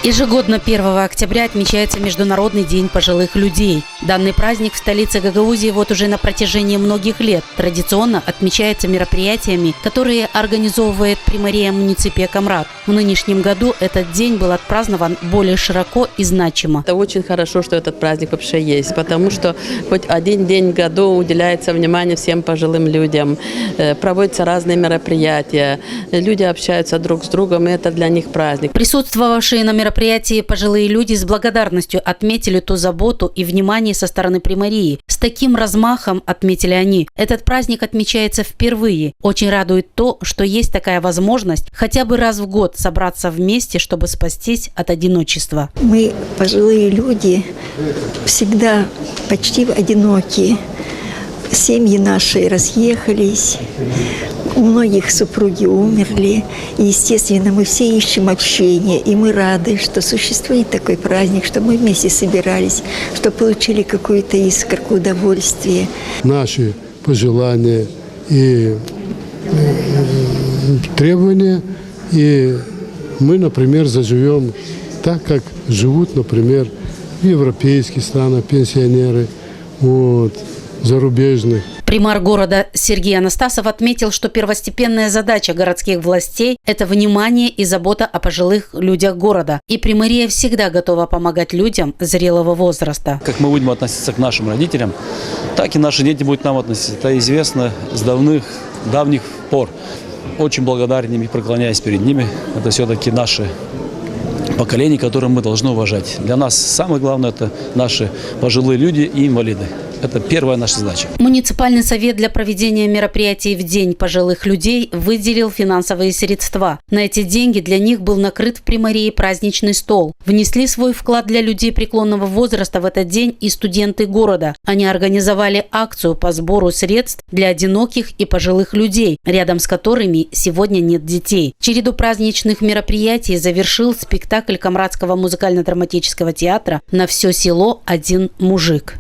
Ежегодно 1 октября отмечается Международный день пожилых людей. Данный праздник в столице Гагаузии вот уже на протяжении многих лет традиционно отмечается мероприятиями, которые организовывает Примария муниципия Камрат. В нынешнем году этот день был отпразднован более широко и значимо. Это очень хорошо, что этот праздник вообще есть, потому что хоть один день в году уделяется внимание всем пожилым людям, проводятся разные мероприятия, люди общаются друг с другом, и это для них праздник. Присутствовавшие на мероприятии пожилые люди с благодарностью отметили ту заботу и внимание со стороны Примарии. С таким размахом, отметили они, этот праздник отмечается впервые. Очень радует то, что есть такая возможность хотя бы раз в год собраться вместе, чтобы спастись от одиночества. Мы, пожилые люди, всегда почти одинокие. Семьи наши разъехались, у многих супруги умерли. И, естественно, мы все ищем общения, и мы рады, что существует такой праздник, что мы вместе собирались, что получили какую-то искорку удовольствия. Наши пожелания и требования, и мы, например, заживем так, как живут, например, в европейских странах пенсионеры, зарубежных. Примар города Сергей Анастасов отметил, что первостепенная задача городских властей – это внимание и забота о пожилых людях города. И Примария всегда готова помогать людям зрелого возраста. Как мы будем относиться к нашим родителям, так и наши дети будут к нам относиться. Это известно с давних пор. Очень благодарен им и преклоняюсь перед ними. Это все-таки наши поколения, которые мы должны уважать. Для нас самое главное – это наши пожилые люди и инвалиды. Это первая наша задача. Муниципальный совет для проведения мероприятий в День пожилых людей выделил финансовые средства. На эти деньги для них был накрыт в Примарии праздничный стол. Внесли свой вклад для людей преклонного возраста в этот день и студенты города. Они организовали акцию по сбору средств для одиноких и пожилых людей, рядом с которыми сегодня нет детей. Череду праздничных мероприятий завершил спектакль Камратского музыкально-драматического театра «На все село один мужик».